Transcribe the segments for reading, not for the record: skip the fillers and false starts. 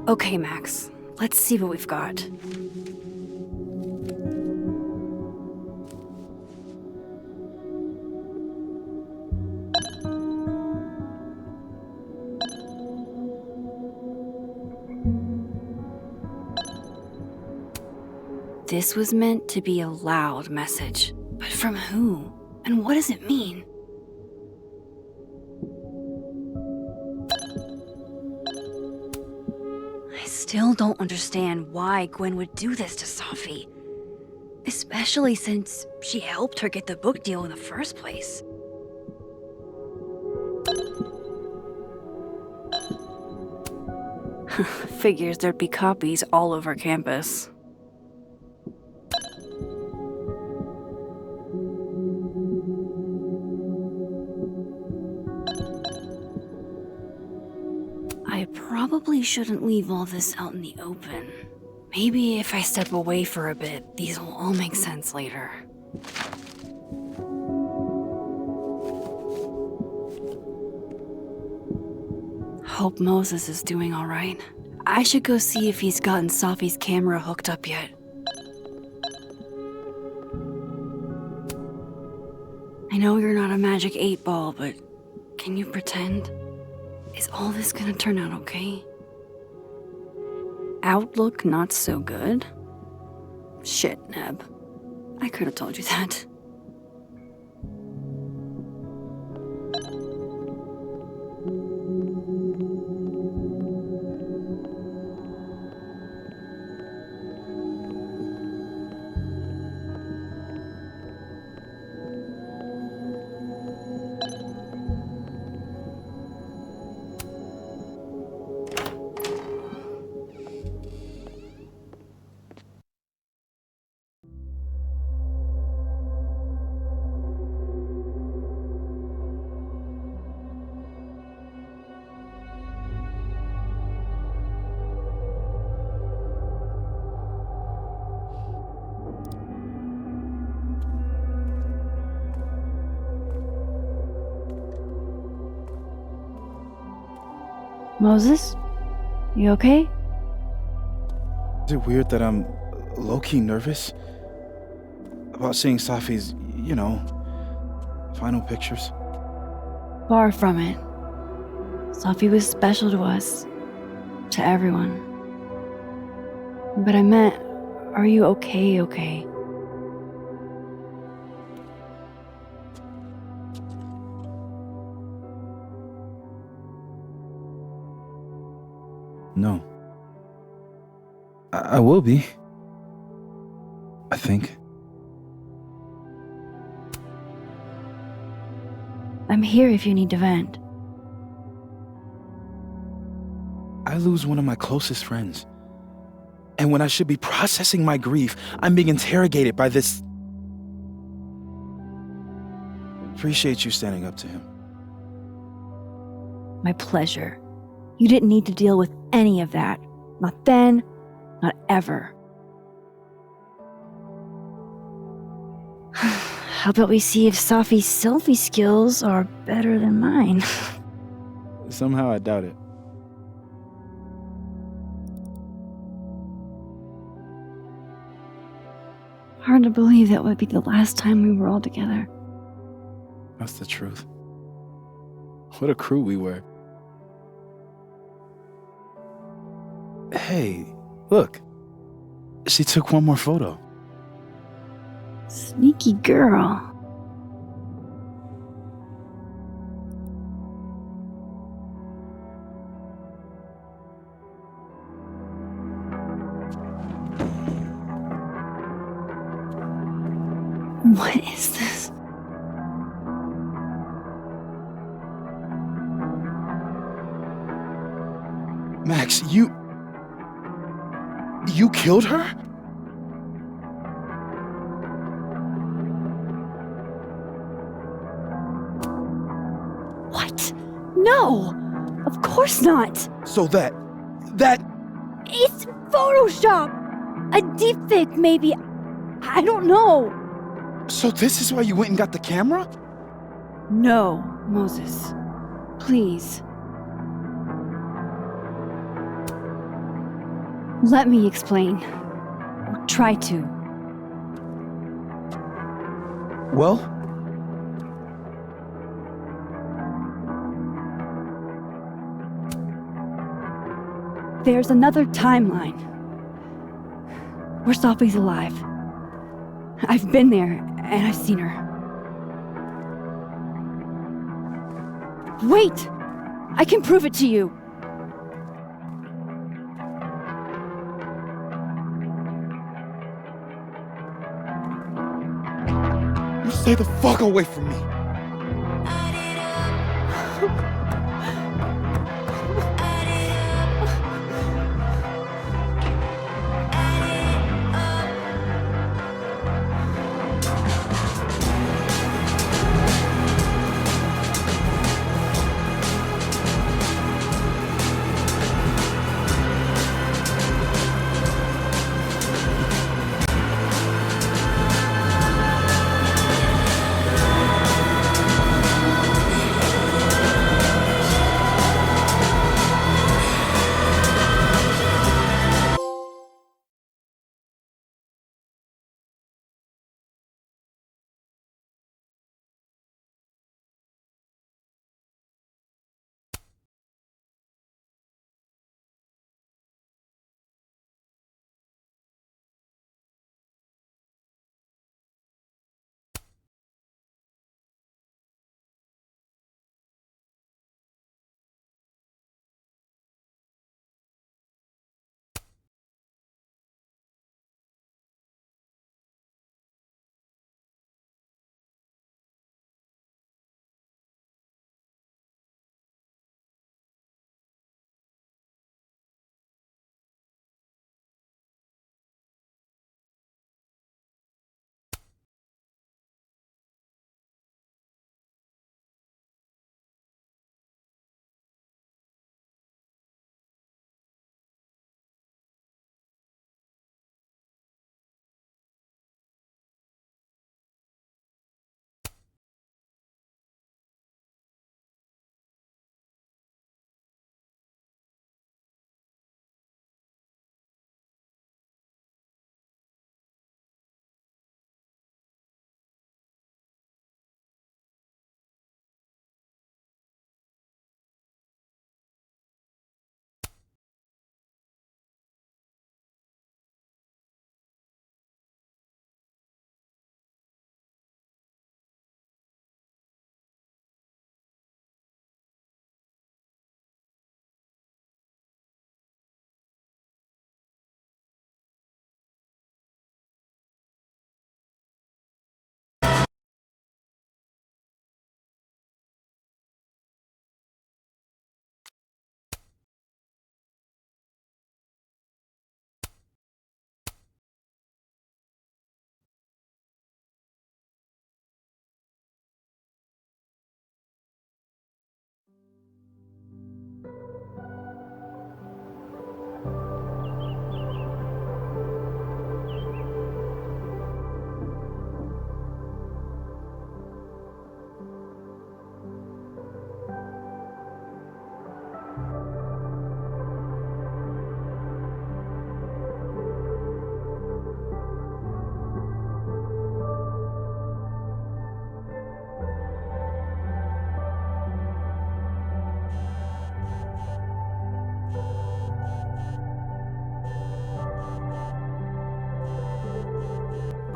Okay, Max. Let's see what we've got. This was meant to be a loud message. But from who? And what does it mean? I still don't understand why Gwen would do this to Safi. Especially since she helped her get the book deal in the first place. Figures there'd be copies all over campus. I probably shouldn't leave all this out in the open. Maybe if I step away for a bit, these will all make sense later. Hope Moses is doing all right. I should go see if he's gotten Safi's camera hooked up yet. I know you're not a magic 8-ball, but can you pretend? Is all this gonna turn out okay? Outlook not so good? Shit, Neb. I could have told you that. Moses? You okay? Is it weird that I'm low-key nervous about seeing Safi's, final pictures? Far from it. Safi was special to us. To everyone. But I meant, are you okay? No. I will be. I think. I'm here if you need to vent. I lose one of my closest friends. And when I should be processing my grief, I'm being interrogated by this. Appreciate you standing up to him. My pleasure. You didn't need to deal with any of that. Not then, not ever. How about we see if Safi's selfie skills are better than mine? Somehow I doubt it. Hard to believe that would be the last time we were all together. That's the truth. What a crew we were. Hey, look. She took one more photo. Sneaky girl. What is this? Max, you killed her? What? No! Of course not! So that... It's Photoshop! A deepfake, maybe. I don't know. So this is why you went and got the camera? No, Moses. Please. Let me explain. Or try to. Well, there's another timeline where Sophie's alive. I've been there, and I've seen her. Wait! I can prove it to you! you stay the fuck away from me.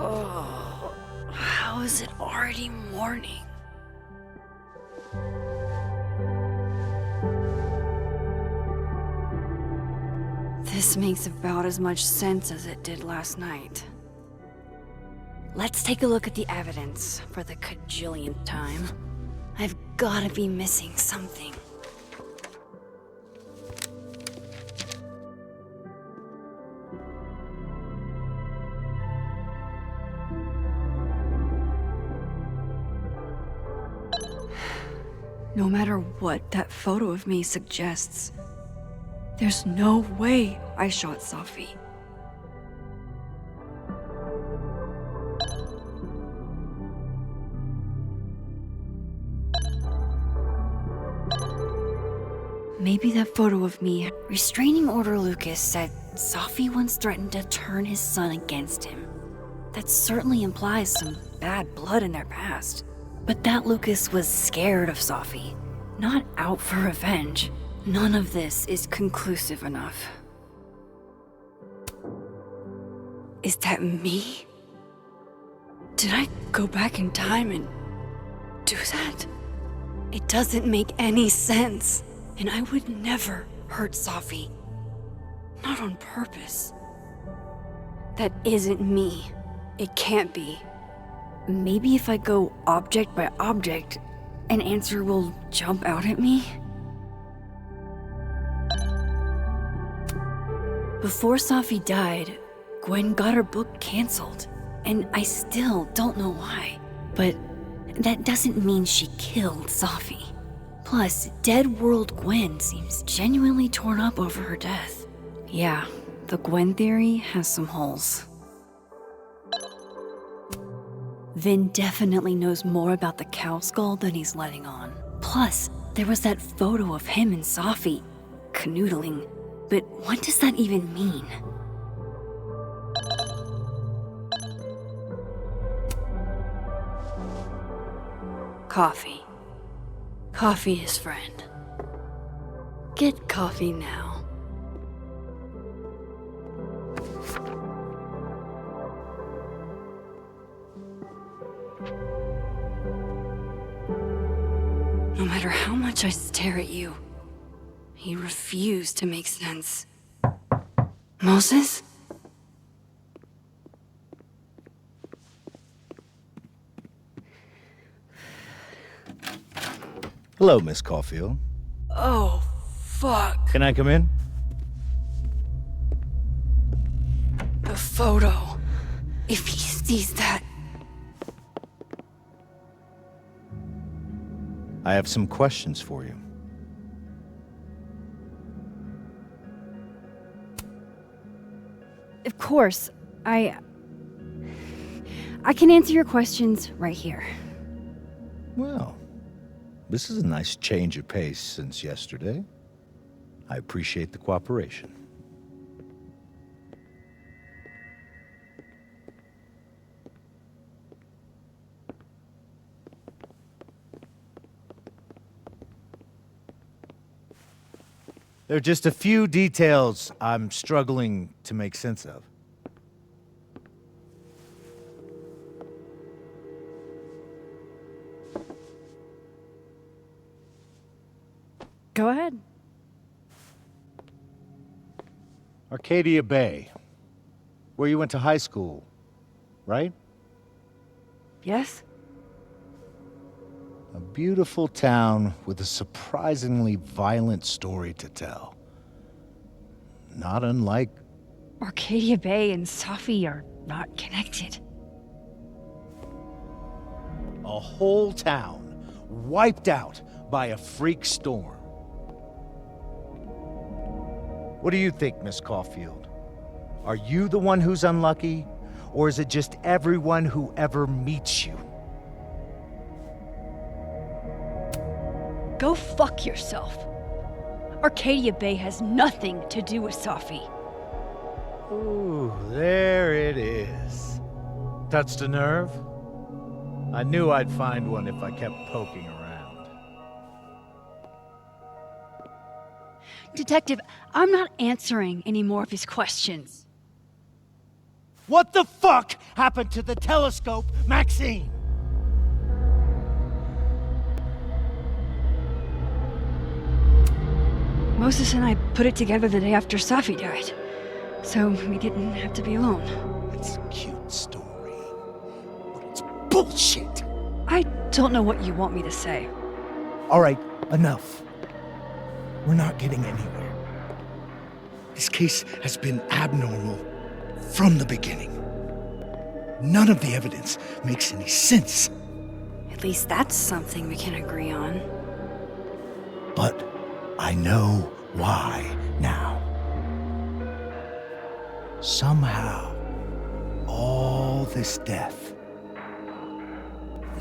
Oh, how is it already morning? This makes about as much sense as it did last night. Let's take a look at the evidence for the cajillionth time. I've gotta be missing something. No matter what that photo of me suggests, there's no way I shot Sophie. Maybe that photo of me. Restraining Order Lucas said Safi once threatened to turn his son against him. That certainly implies some bad blood in their past. But that Lucas was scared of Safi, not out for revenge. None of this is conclusive enough. Is that me? Did I go back in time and do that? It doesn't make any sense. And I would never hurt Safi. Not on purpose. That isn't me. It can't be. Maybe if I go object by object, an answer will jump out at me? Before Safi died, Gwen got her book canceled. And I still don't know why. But that doesn't mean she killed Safi. Plus, Dead World Gwen seems genuinely torn up over her death. Yeah, the Gwen theory has some holes. Vin definitely knows more about the cow skull than he's letting on. Plus, there was that photo of him and Safi canoodling. But what does that even mean? Coffee. Coffee his friend. Get coffee now. No matter how much I stare at you, you refuse to make sense. Moses? Hello, Miss Caulfield. Oh, fuck. Can I come in? The photo. If he sees that... I have some questions for you. Of course, I can answer your questions right here. Well, this is a nice change of pace since yesterday. I appreciate the cooperation. There are just a few details I'm struggling to make sense of. Go ahead. Arcadia Bay, where you went to high school, right? Yes? A beautiful town with a surprisingly violent story to tell. Not unlike... Arcadia Bay and Safi are not connected. a whole town wiped out by a freak storm. What do you think, Miss Caulfield? Are you the one who's unlucky, or is it just everyone who ever meets you? Go fuck yourself. Arcadia Bay has nothing to do with Safi. Ooh, there it is. Touched a nerve? I knew I'd find one if I kept poking around. Detective, I'm not answering any more of his questions. What the fuck happened to the telescope, Maxine? Moses and I put it together the day after Safi died, so we didn't have to be alone. It's a cute story, but it's bullshit. I don't know what you want me to say. All right, enough. We're not getting anywhere. This case has been abnormal from the beginning. None of the evidence makes any sense. At least that's something we can agree on. But I know why now. Somehow, all this death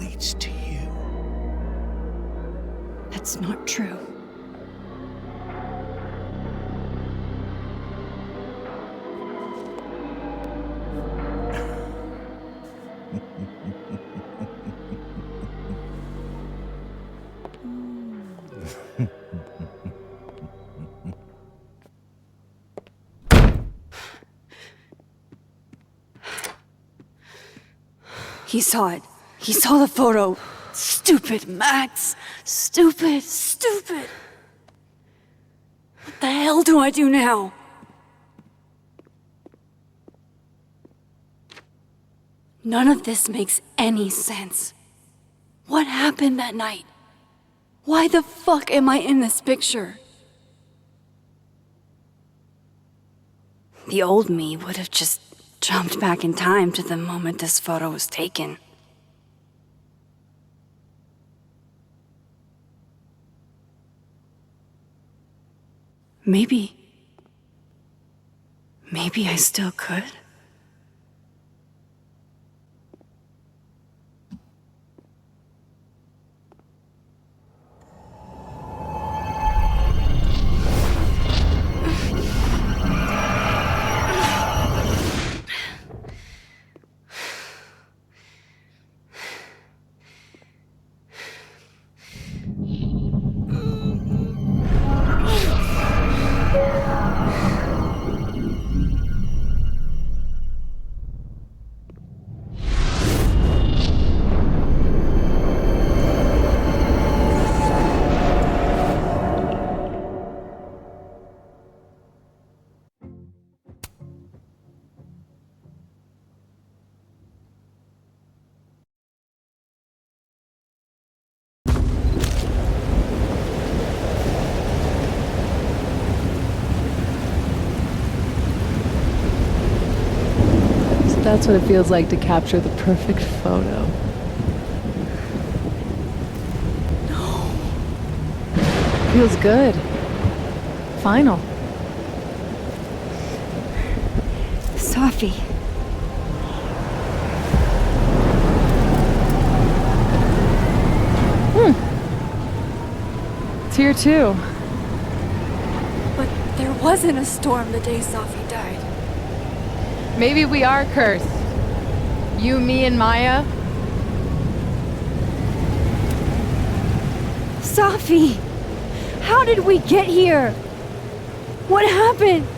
leads to you. That's not true. He saw it. He saw the photo. Stupid Max. Stupid, stupid. What the hell do I do now? None of this makes any sense. What happened that night? Why the fuck am I in this picture? The old me would have just jumped back in time to the moment this photo was taken. Maybe I still could. That's what it feels like to capture the perfect photo. No. Feels good. Final. Safi. It's here too. But there wasn't a storm the day Safi died. Maybe we are cursed. You, me, and Maya. Safi! How did we get here? What happened?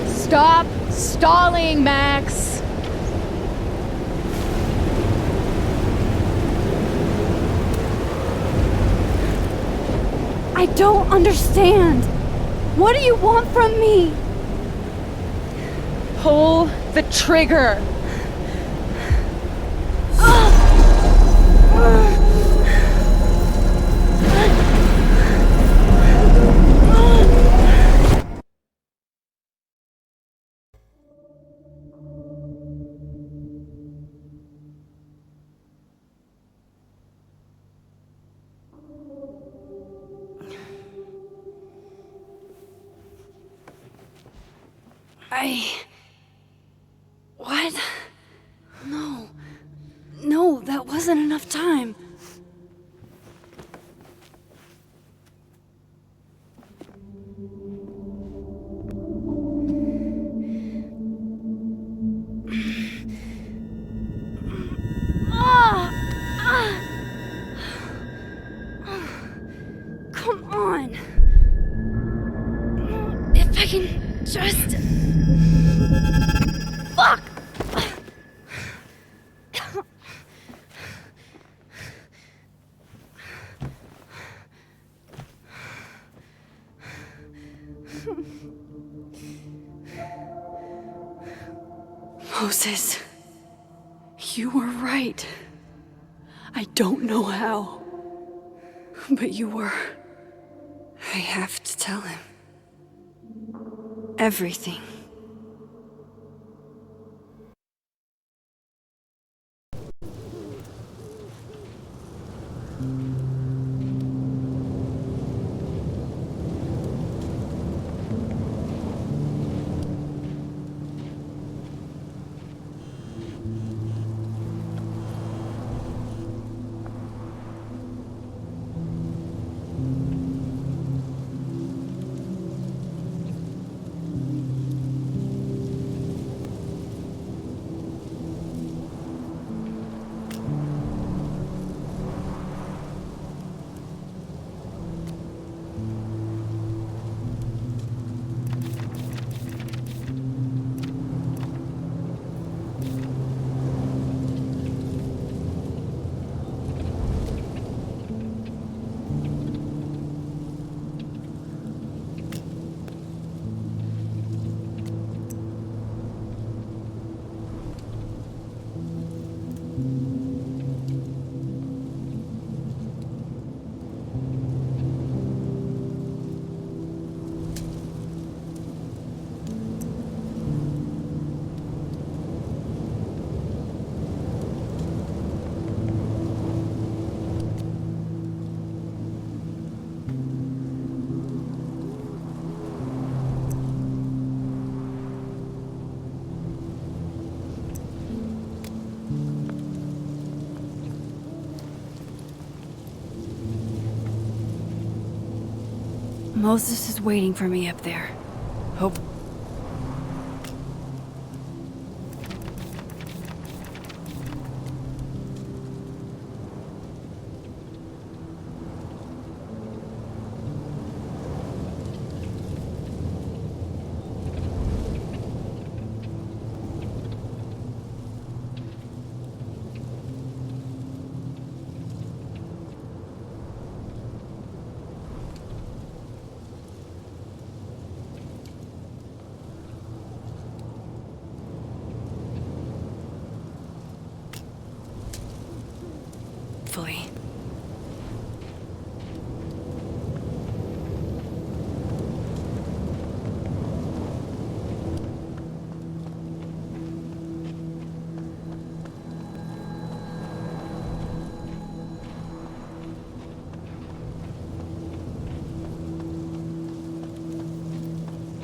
Stop stalling, Max. I don't understand. What do you want from me? Pull the trigger. What? No. No, that wasn't enough time. Come on. If I can just... Fuck! Moses, you were right. I don't know how, but you were. I have to tell him. Everything. Moses is waiting for me up there. Hope. Hopefully.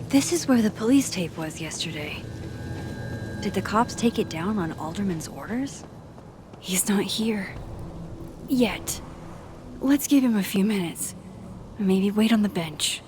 This is where the police tape was yesterday. Did the cops take it down on Alderman's orders? He's not here. Yet. Let's give him a few minutes. Maybe wait on the bench.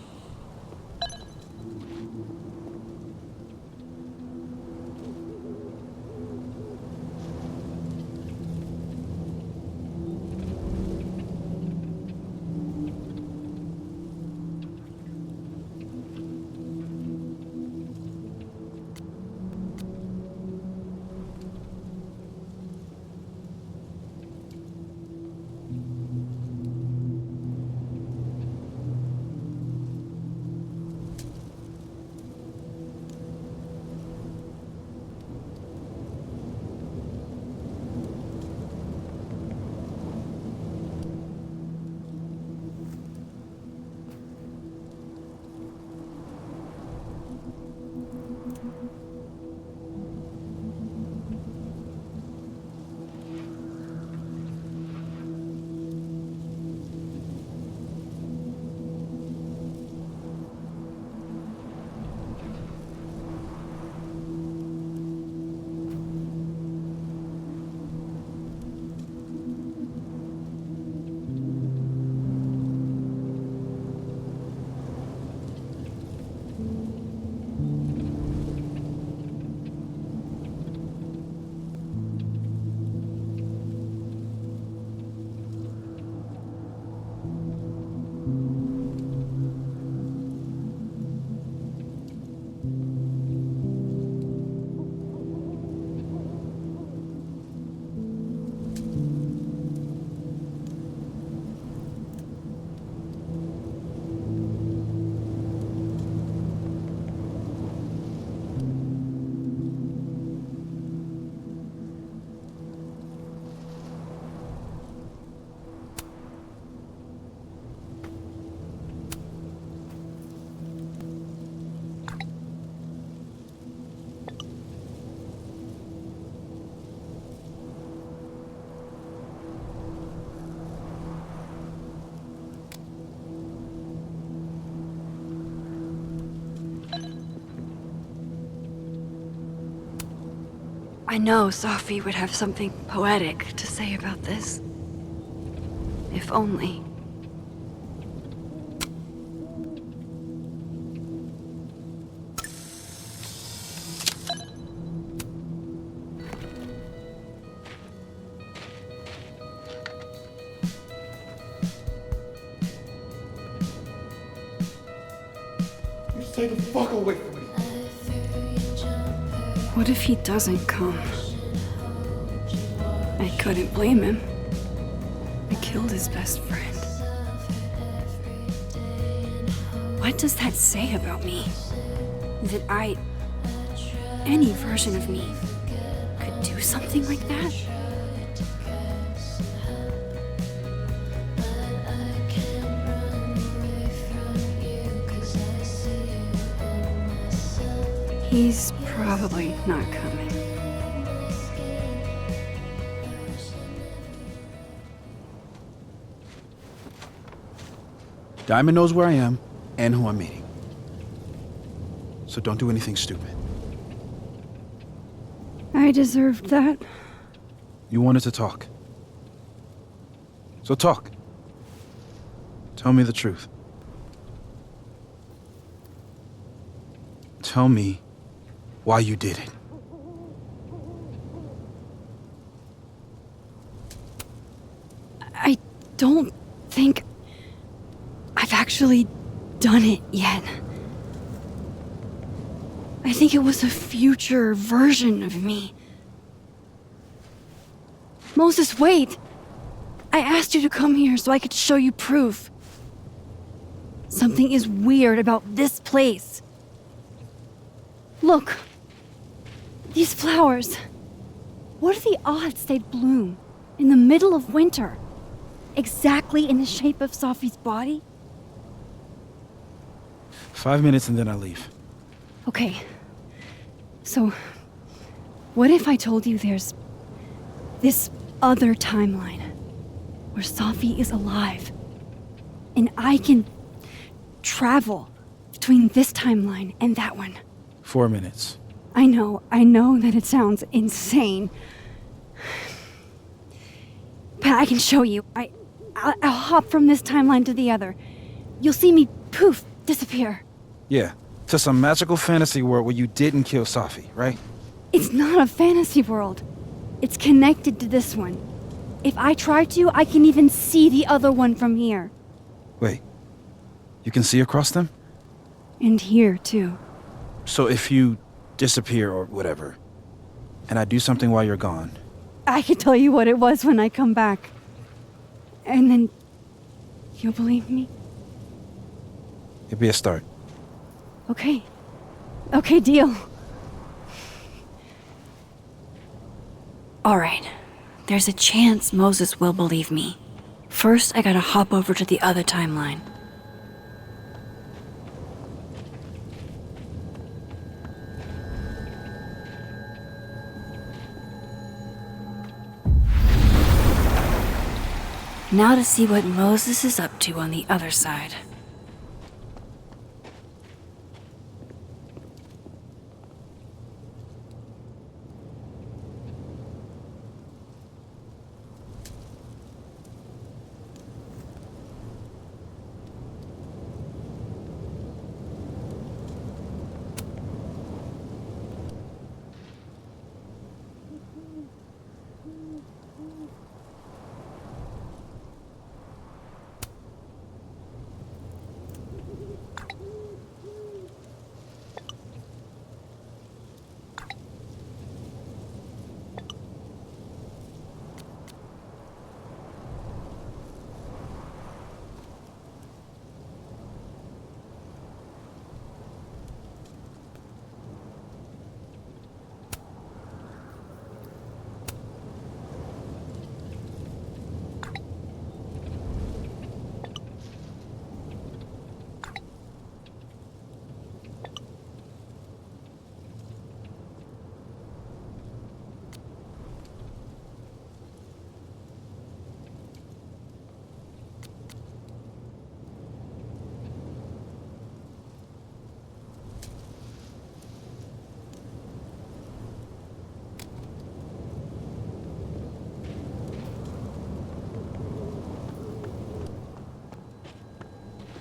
I know Safi would have something poetic to say about this. If only. You stay the fuck away from me. What if he doesn't come? I couldn't blame him. I killed his best friend. What does that say about me? That any version of me, could do something like that? He's probably not coming. Diamond knows where I am and who I'm meeting. So don't do anything stupid. I deserved that. You wanted to talk. So talk. Tell me the truth. Tell me why you did it. I don't think I've actually done it yet. I think it was a future version of me. Moses, wait! I asked you to come here so I could show you proof. Something is weird about this place. Look. These flowers. What are the odds they'd bloom in the middle of winter? Exactly in the shape of Safi's body? 5 minutes and then I leave. Okay. So, what if I told you there's this other timeline where Safi is alive and I can travel between this timeline and that one? 4 minutes. I know that it sounds insane. But I can show you. I'll hop from this timeline to the other. You'll see me, poof, disappear. Yeah, to some magical fantasy world where you didn't kill Safi, right? It's not a fantasy world. It's connected to this one. If I try to, I can even see the other one from here. Wait, you can see across them? And here, too. So if you disappear or whatever, and I do something while you're gone, I can tell you what it was when I come back. And then you'll believe me? it'd be a start. Okay. Okay, deal. All right. There's a chance Moses will believe me. First, I gotta hop over to the other timeline. Now to see what Moses is up to on the other side.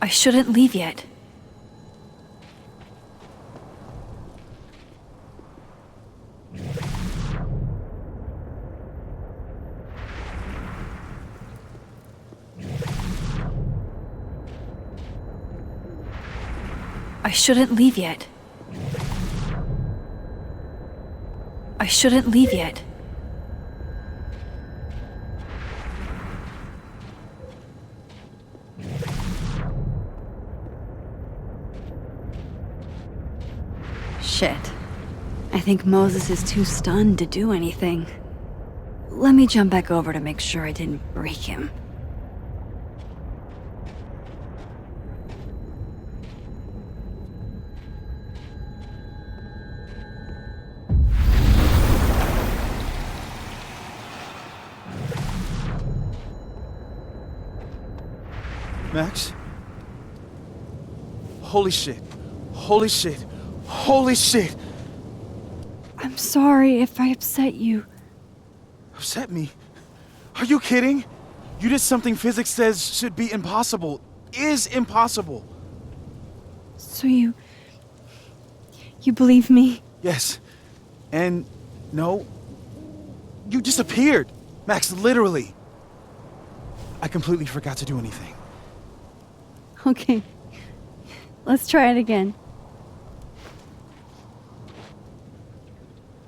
I shouldn't leave yet. I shouldn't leave yet. I shouldn't leave yet. Shit. I think Moses is too stunned to do anything. Let me jump back over to make sure I didn't break him. Max? Holy shit. Holy shit. Holy shit! I'm sorry if I upset you. Upset me? Are you kidding? You did something physics says should be impossible. Is impossible. So you You believe me? Yes. And no, you disappeared. Max, literally. I completely forgot to do anything. Okay. Let's try it again.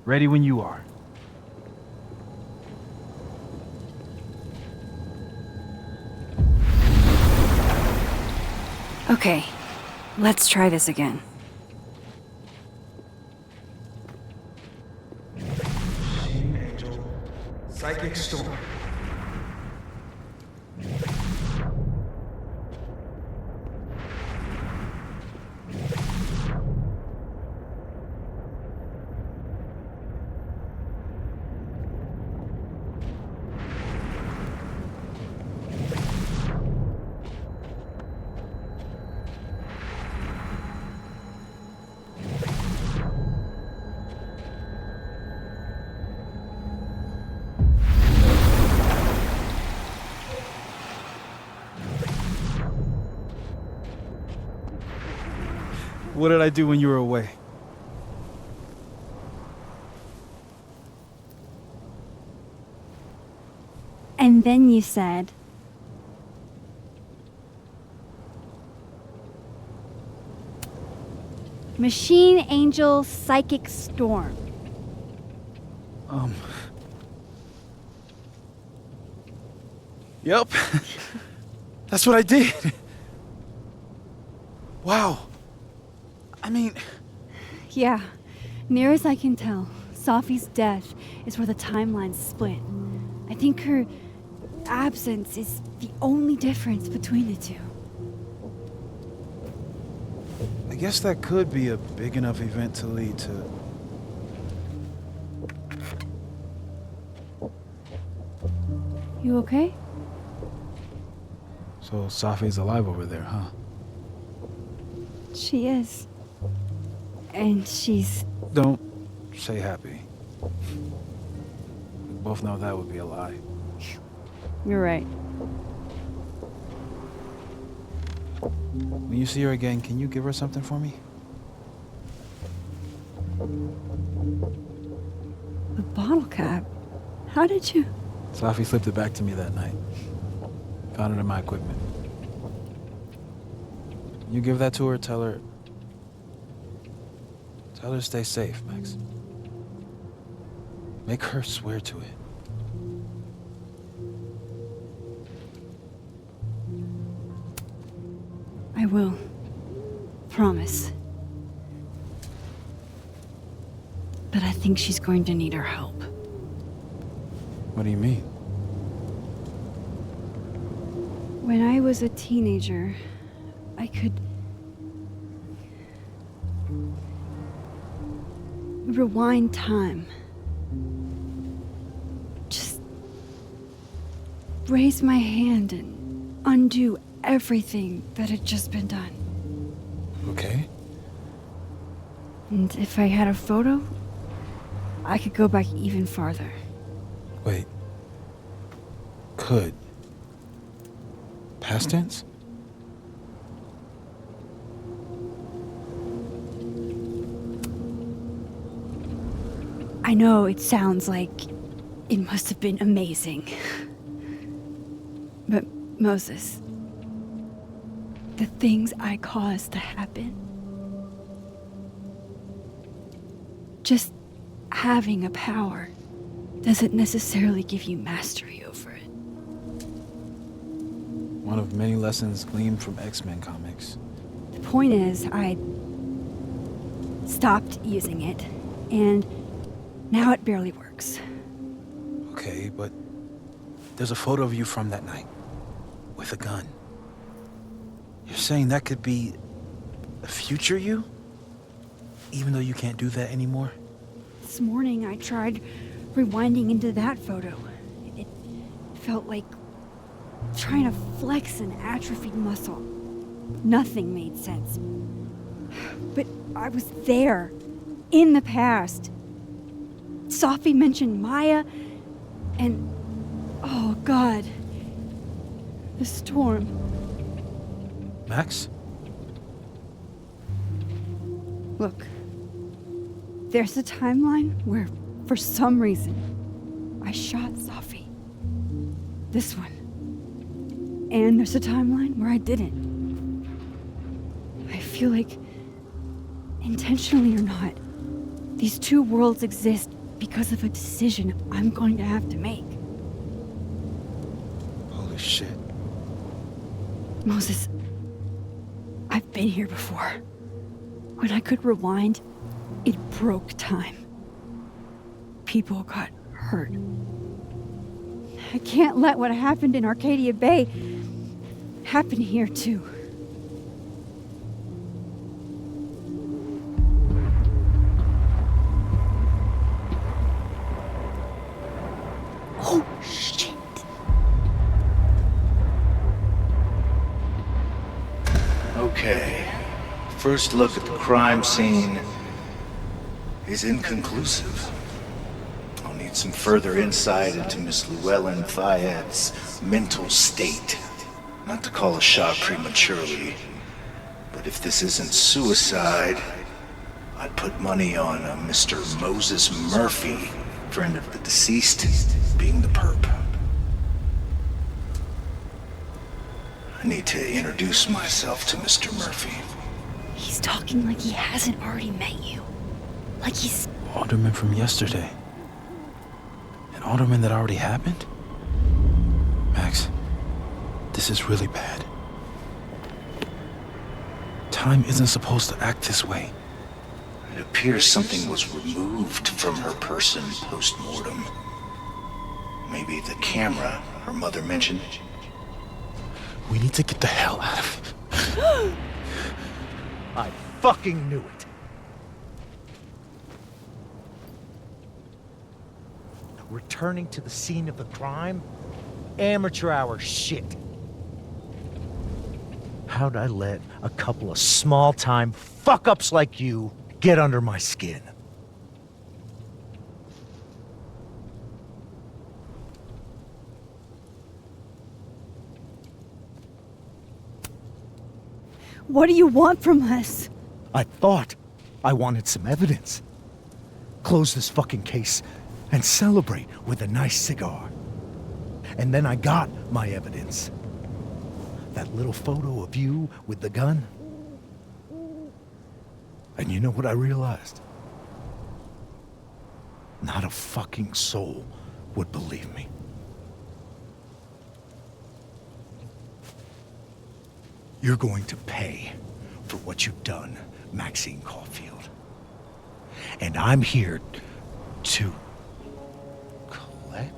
Ready when you are. Okay. Let's try this again. Angel, Psychic Storm. What did I do when you were away? And then you said, Machine Angel Psychic Storm. Yep. That's what I did. Wow. I mean, Yeah, near as I can tell, Safi's death is where the timelines split. I think her absence is the only difference between the two. I guess that could be a big enough event to lead to... You okay? So Safi's alive over there, huh? She is. And she's... Don't say happy. We both know that would be a lie. You're right. When you see her again, can you give her something for me? The bottle cap? How did you... Safi slipped it back to me that night. Found it in my equipment. You give that to her, tell her to stay safe, Max. Make her swear to it. I will. Promise. But I think she's going to need our help. What do you mean? When I was a teenager, I could rewind time. Just raise my hand and undo everything that had just been done. Okay. And if I had a photo, I could go back even farther. Wait. Could. Past tense? I know it sounds like it must have been amazing. But Moses, the things I caused to happen, just having a power doesn't necessarily give you mastery over it. One of many lessons gleaned from X-Men comics. The point is, I stopped using it, and now it barely works. Okay, but there's a photo of you from that night. With a gun. You're saying that could be a future you? Even though you can't do that anymore? This morning I tried rewinding into that photo. It felt like trying to flex an atrophied muscle. Nothing made sense. But I was there, in the past. Safi mentioned Maya, and oh God, the storm. Max? Look, There's a timeline where, for some reason, I shot Safi. This one. And there's a timeline where I didn't. I feel like, intentionally or not, these two worlds exist because of a decision I'm going to have to make. Holy shit. Moses, I've been here before. When I could rewind, it broke time. People got hurt. I can't let what happened in Arcadia Bay happen here too. Oh, shit. Okay. First look at the crime scene is inconclusive. I'll need some further insight into Miss Llewellyn Fayette's mental state. Not to call a shot prematurely, but if this isn't suicide, I'd put money on a Mr. Moses Murphy, friend of the deceased, being the perp. I need to introduce myself to Mr. Murphy. He's talking like he hasn't already met you. Like he's... Alderman from yesterday. An alderman that already happened? Max, this is really bad. Time isn't supposed to act this way. It appears something was removed from her person post-mortem. Maybe the camera her mother mentioned. We need to get the hell out of here. I fucking knew it. Returning to the scene of the crime? Amateur hour shit. How'd I let a couple of small-time fuck-ups like you get under my skin? What do you want from us? I thought I wanted some evidence. Close this fucking case and celebrate with a nice cigar. And then I got my evidence. That little photo of you with the gun. And you know what I realized? Not a fucking soul would believe me. You're going to pay for what you've done, Maxine Caulfield. And I'm here to collect.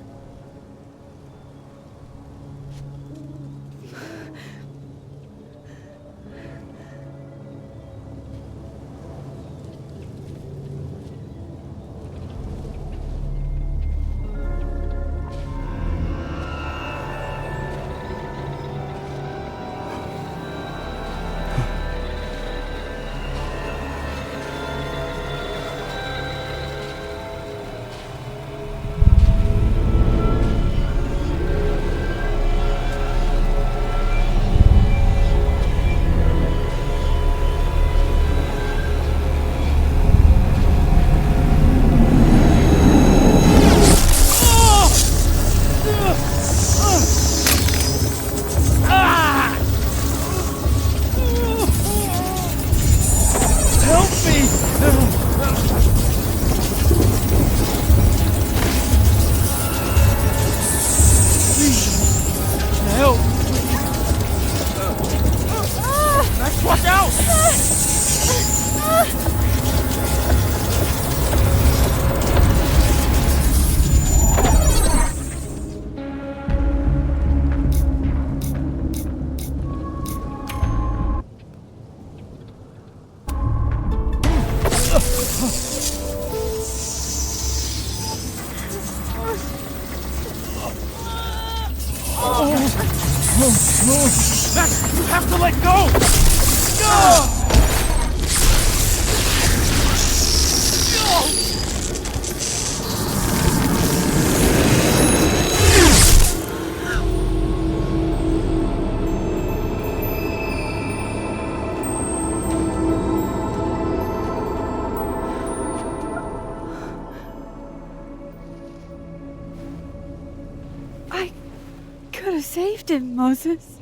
have saved him, Moses.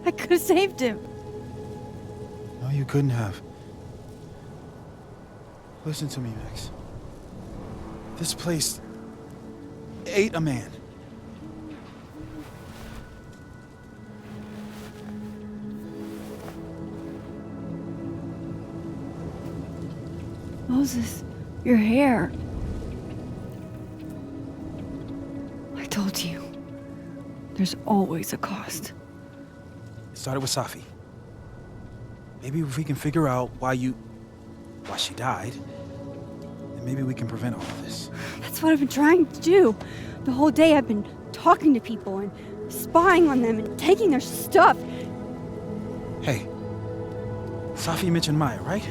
I could have saved him. No, you couldn't have. Listen to me, Max. This place ate a man. Moses, your hair. I told you. There's always a cost. It started with Safi. Maybe if we can figure out why she died, then maybe we can prevent all of this. That's what I've been trying to do. The whole day I've been talking to people and spying on them and taking their stuff. Hey, Safi mentioned Maya, right?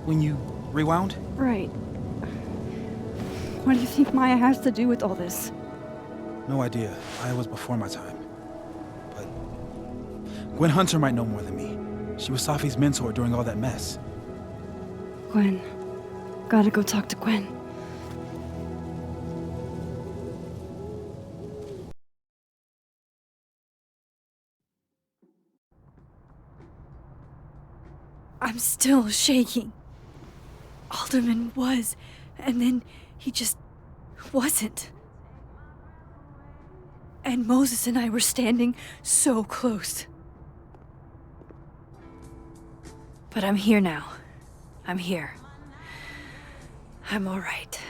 When you rewound? Right. What do you think Maya has to do with all this? No idea. Maya was before my time. But Gwen Hunter might know more than me. She was Safi's mentor during all that mess. Gwen. Gotta go talk to Gwen. I'm still shaking. Alderman was, and then he just wasn't. And Moses and I were standing so close. But I'm here now. I'm here. I'm all right.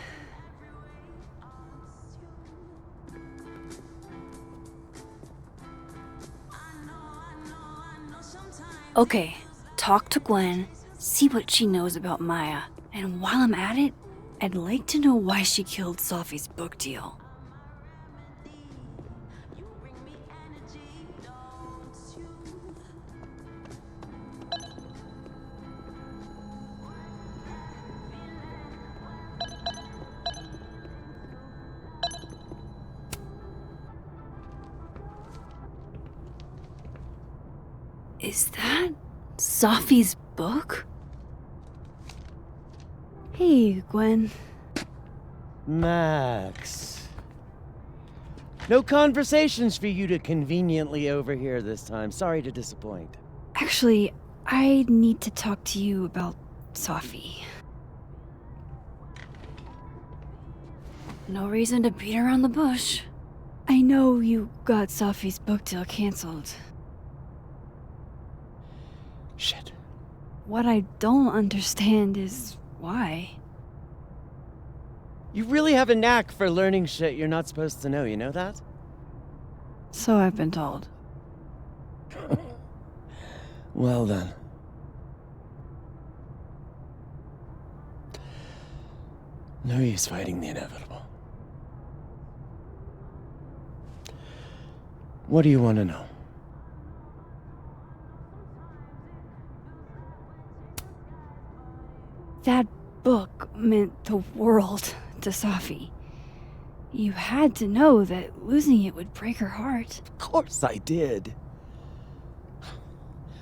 Okay, talk to Gwen, see what she knows about Maya, and while I'm at it, I'd like to know why she killed Safi's book deal. Is that Safi's book? Hey, Gwen. Max. No conversations for you to conveniently overhear this time. Sorry to disappoint. Actually, I need to talk to you about Safi. No reason to beat around the bush. I know you got Safi's book deal canceled. Shit. What I don't understand is why. You really have a knack for learning shit you're not supposed to know, you know that? So I've been told. Well then. No use fighting the inevitable. What do you want to know? That book meant the world to Safi. You had to know that losing it would break her heart. Of course I did.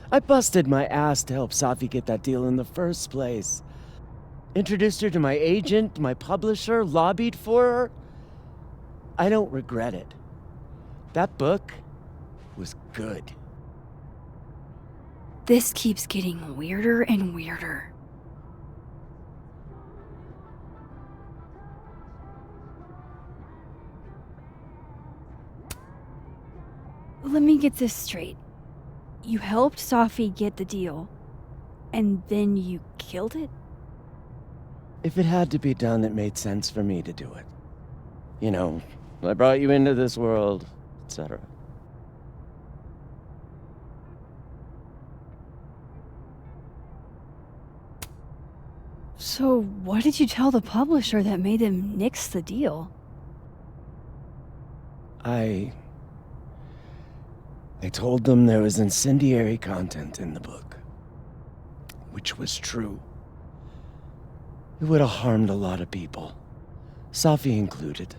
I busted my ass to help Safi get that deal in the first place. Introduced her to my agent, my publisher, lobbied for her. I don't regret it. That book was good. This keeps getting weirder and weirder. Let me get this straight. You helped Safi get the deal, and then you killed it? If it had to be done, it made sense for me to do it. You know, I brought you into this world, etc. So what did you tell the publisher that made them nix the deal? I told them there was incendiary content in the book, which was true. It would have harmed a lot of people, Safi included.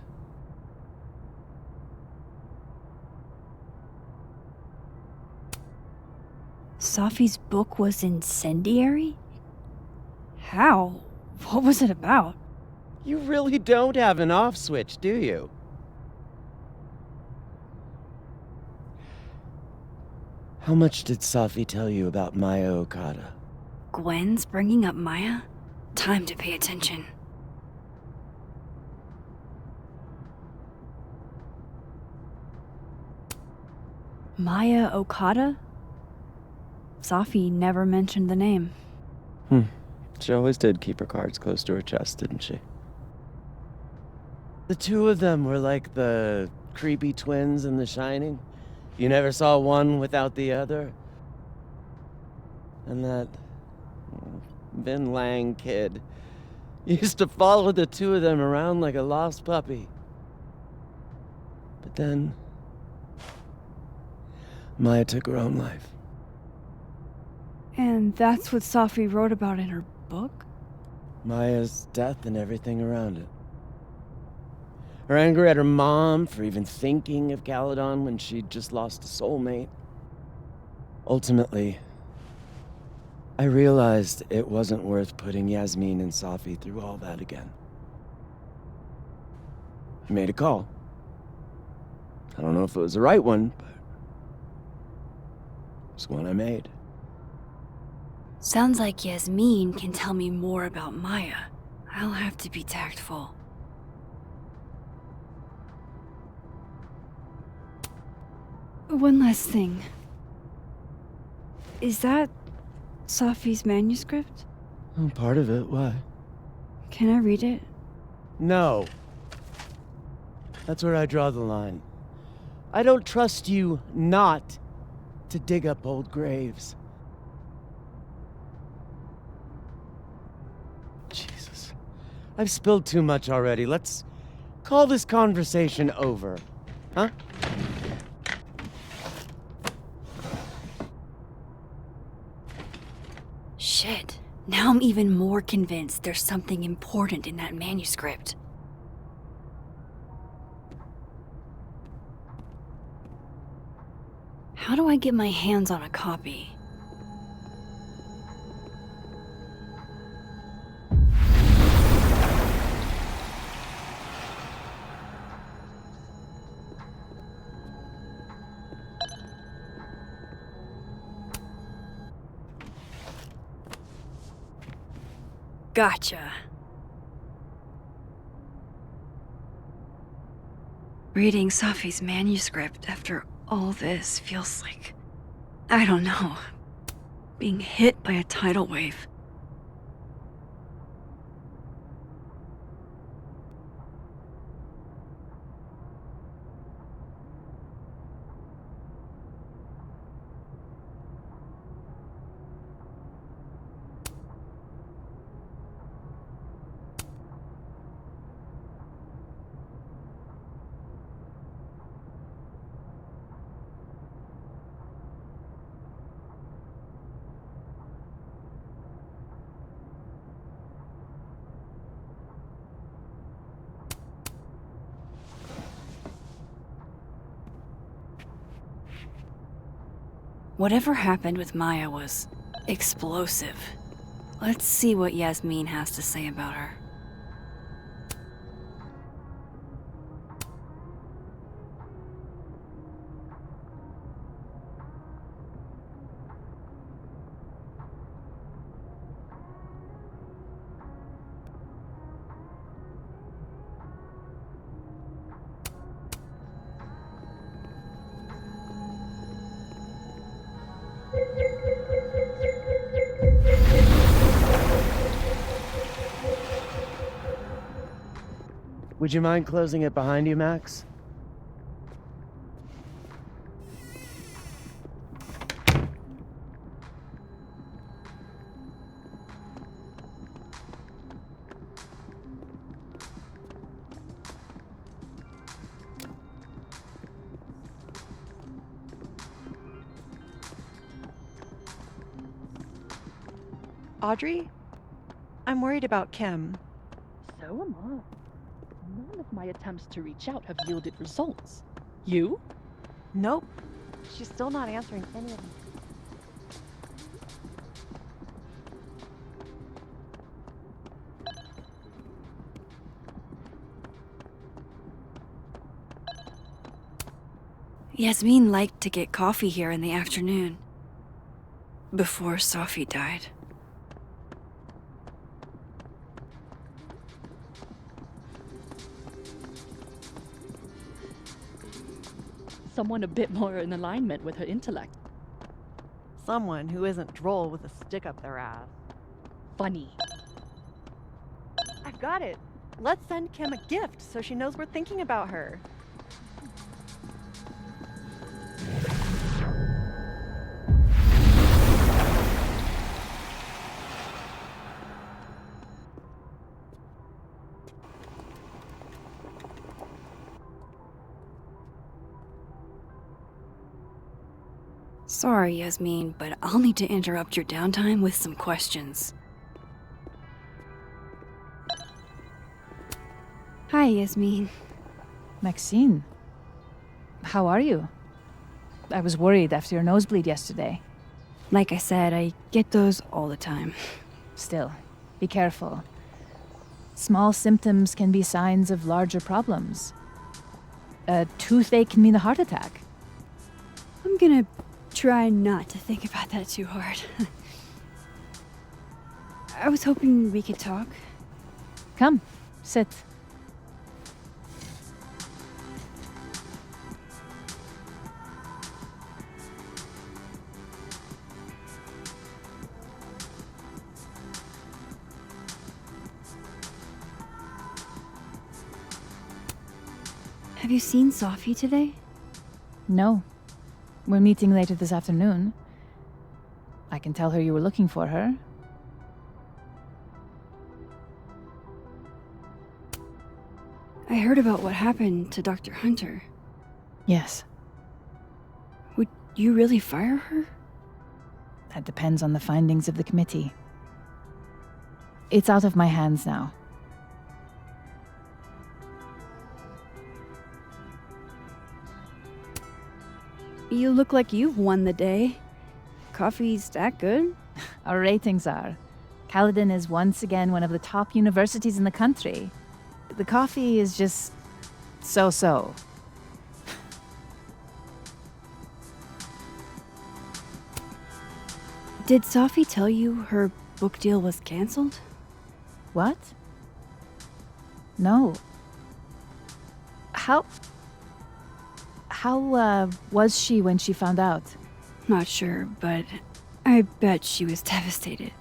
Safi's book was incendiary? How? What was it about? You really don't have an off switch, do you? How much did Safi tell you about Maya Okada? Gwen's bringing up Maya? Time to pay attention. Maya Okada? Safi never mentioned the name. She always did keep her cards close to her chest, didn't she? The two of them were like the creepy twins in The Shining. You never saw one without the other. And that Vin Lang kid used to follow the two of them around like a lost puppy. But then Maya took her own life. And that's what Safi wrote about in her book? Maya's death and everything around it. Her anger at her mom for even thinking of Caledon when she'd just lost a soulmate. Ultimately, I realized it wasn't worth putting Yasmin and Safi through all that again. I made a call. I don't know if it was the right one, but it's one I made. Sounds like Yasmin can tell me more about Maya. I'll have to be tactful. One last thing. Is that Safi's manuscript? Oh, part of it, why? Can I read it? No. That's where I draw the line. I don't trust you not to dig up old graves. Jesus. I've spilled too much already. Let's call this conversation over. Huh? Shit. Now I'm even more convinced there's something important in that manuscript. How do I get my hands on a copy? Gotcha. Reading Safi's manuscript after all this feels like, I don't know, being hit by a tidal wave. Whatever happened with Maya was explosive. Let's see what Yasmin has to say about her. Would you mind closing it behind you, Max? Audrey? I'm worried about Kim. So am I. None of my attempts to reach out have yielded results. You? Nope. She's still not answering any of them. Yasmin liked to get coffee here in the afternoon. Before Safi died. Someone a bit more in alignment with her intellect. Someone who isn't droll with a stick up their ass. Funny. I've got it. Let's send Kim a gift so she knows we're thinking about her. Sorry, Yasmin, but I'll need to interrupt your downtime with some questions. Hi, Yasmin. Maxine, how are you? I was worried after your nosebleed yesterday. Like I said, I get those all the time. Still, be careful. Small symptoms can be signs of larger problems. A toothache can mean a heart attack. I'm gonna try not to think about that too hard. I was hoping we could talk. Come, sit. Have you seen Safi today? No. We're meeting later this afternoon. I can tell her you were looking for her. I heard about what happened to Dr. Hunter. Yes, Would you really fire her? that depends on the findings of the committee. It's out of my hands now. You look like you've won the day. Coffee's that good? Our ratings are. Caledon is once again one of the top universities in the country. The coffee is just so-so. Did Safi tell you her book deal was canceled? What? No. How was she when she found out? Not sure, but I bet she was devastated.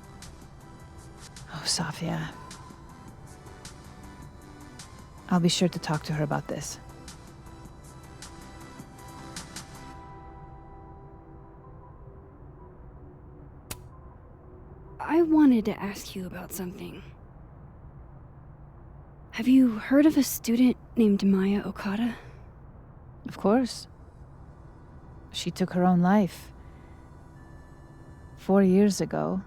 Oh, Safia. I'll be sure to talk to her about this. I wanted to ask you about something. Have you heard of a student named Maya Okada? Of course. She took her own life. 4 years ago.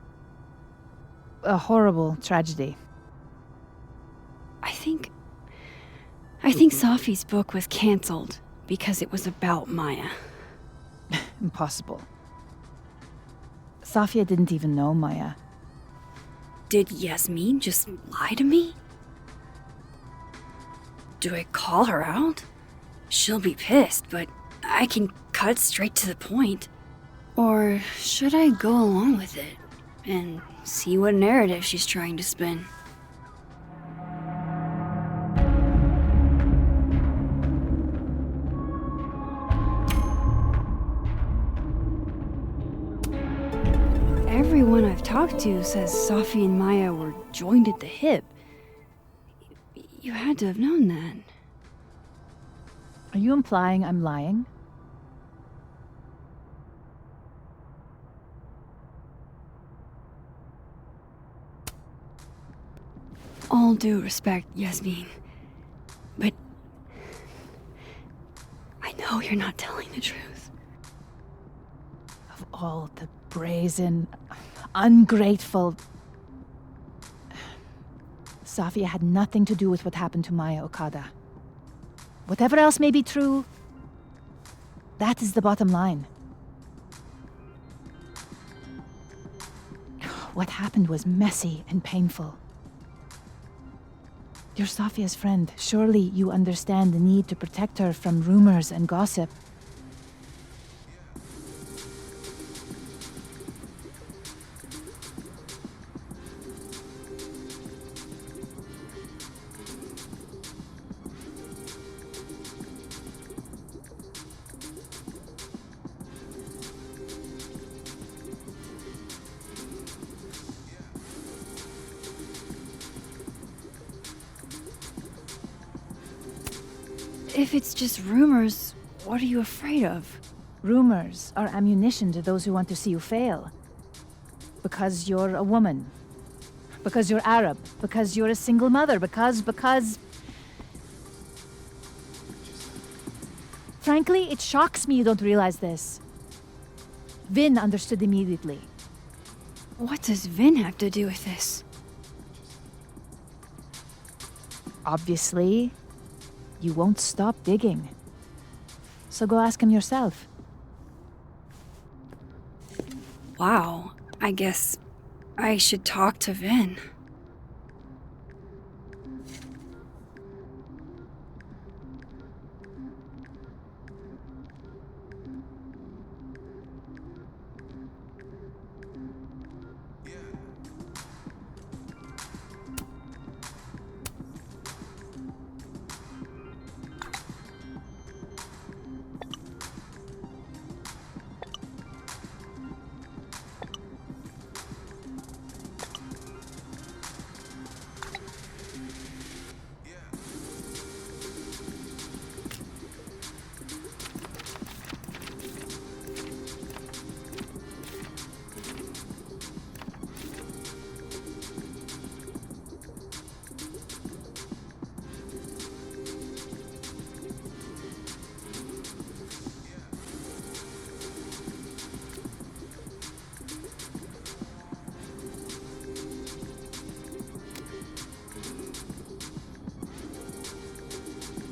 A horrible tragedy. I think Safi's book was canceled because it was about Maya. Impossible. Safia didn't even know Maya. Did Yasmin just lie to me? Do I call her out? She'll be pissed, but I can cut straight to the point. Or should I go along with it and see what narrative she's trying to spin? Everyone I've talked to says Safi and Maya were joined at the hip. You had to have known that. Are you implying I'm lying? All due respect, Yasmin. But I know you're not telling the truth. Of all the brazen, ungrateful... Safia had nothing to do with what happened to Maya Okada. Whatever else may be true, that is the bottom line. What happened was messy and painful. You're Safia's friend. Surely you understand the need to protect her from rumors and gossip. if it's just rumors, what are you afraid of? Rumors are ammunition to those who want to see you fail. Because you're a woman. Because you're Arab. Because you're a single mother. Because... Frankly, it shocks me you don't realize this. Vin understood immediately. What does Vin have to do with this? Obviously, you won't stop digging. So go ask him yourself. Wow, I guess I should talk to Vin.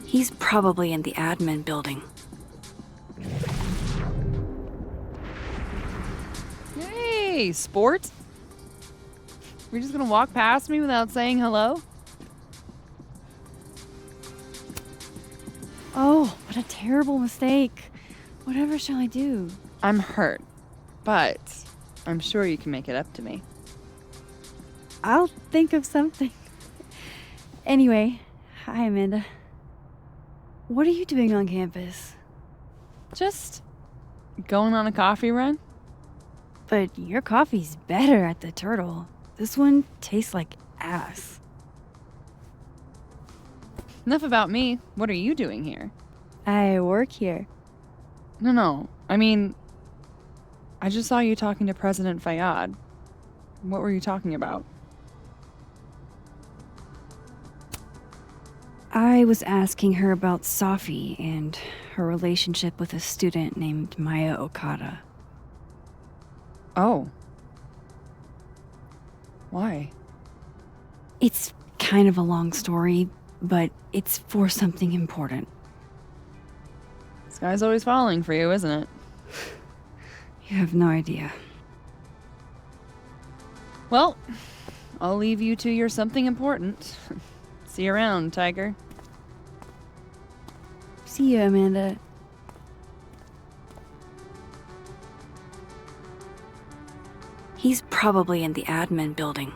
He's probably in the admin building. Hey, sport. You're just gonna walk past me without saying hello? Oh, what a terrible mistake. Whatever shall I do? I'm hurt, but I'm sure you can make it up to me. I'll think of something. Anyway, hi, Amanda. What are you doing on campus? Just going on a coffee run? But your coffee's better at the Turtle. This one tastes like ass. Enough about me. What are you doing here? I work here. No. I mean, I just saw you talking to President Fayyad. What were you talking about? I was asking her about Safi and her relationship with a student named Maya Okada. Oh. Why? It's kind of a long story, but it's for something important. This guy's always falling for you, isn't it? You have no idea. Well, I'll leave you to your something important. See you around, Tiger. See you, Amanda. He's probably in the admin building.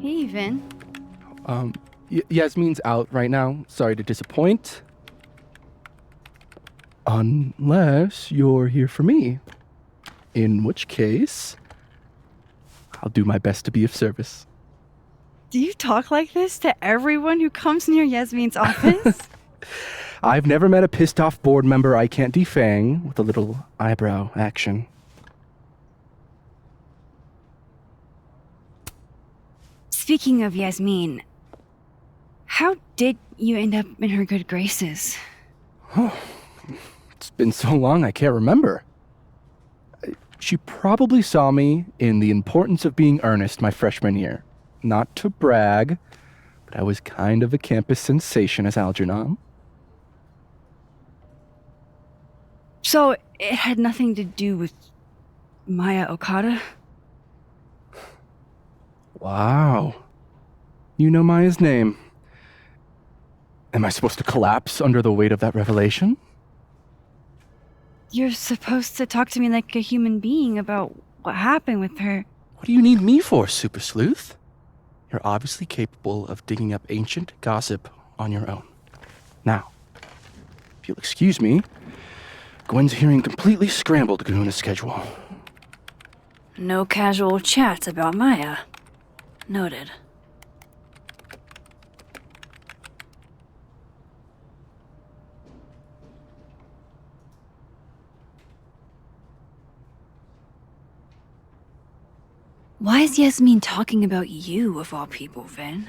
Hey, Vin. Yasmin's out right now. Sorry to disappoint. Unless you're here for me. In which case, I'll do my best to be of service. Do you talk like this to everyone who comes near Yasmin's office? I've never met a pissed off board member I can't defang with a little eyebrow action. Speaking of Yasmin, how did you end up in her good graces? It's been so long I can't remember. She probably saw me in The Importance of Being Earnest my freshman year. Not to brag, but I was kind of a campus sensation as Algernon. So it had nothing to do with Maya Okada? Wow. You know Maya's name. Am I supposed to collapse under the weight of that revelation? You're supposed to talk to me like a human being about what happened with her. What do you need me for, Super Sleuth? You're obviously capable of digging up ancient gossip on your own. Now, if you'll excuse me, Gwen's hearing completely scrambled Kahuna schedule. No casual chats about Maya. Noted. Why is Yasmin talking about you, of all people, Vin?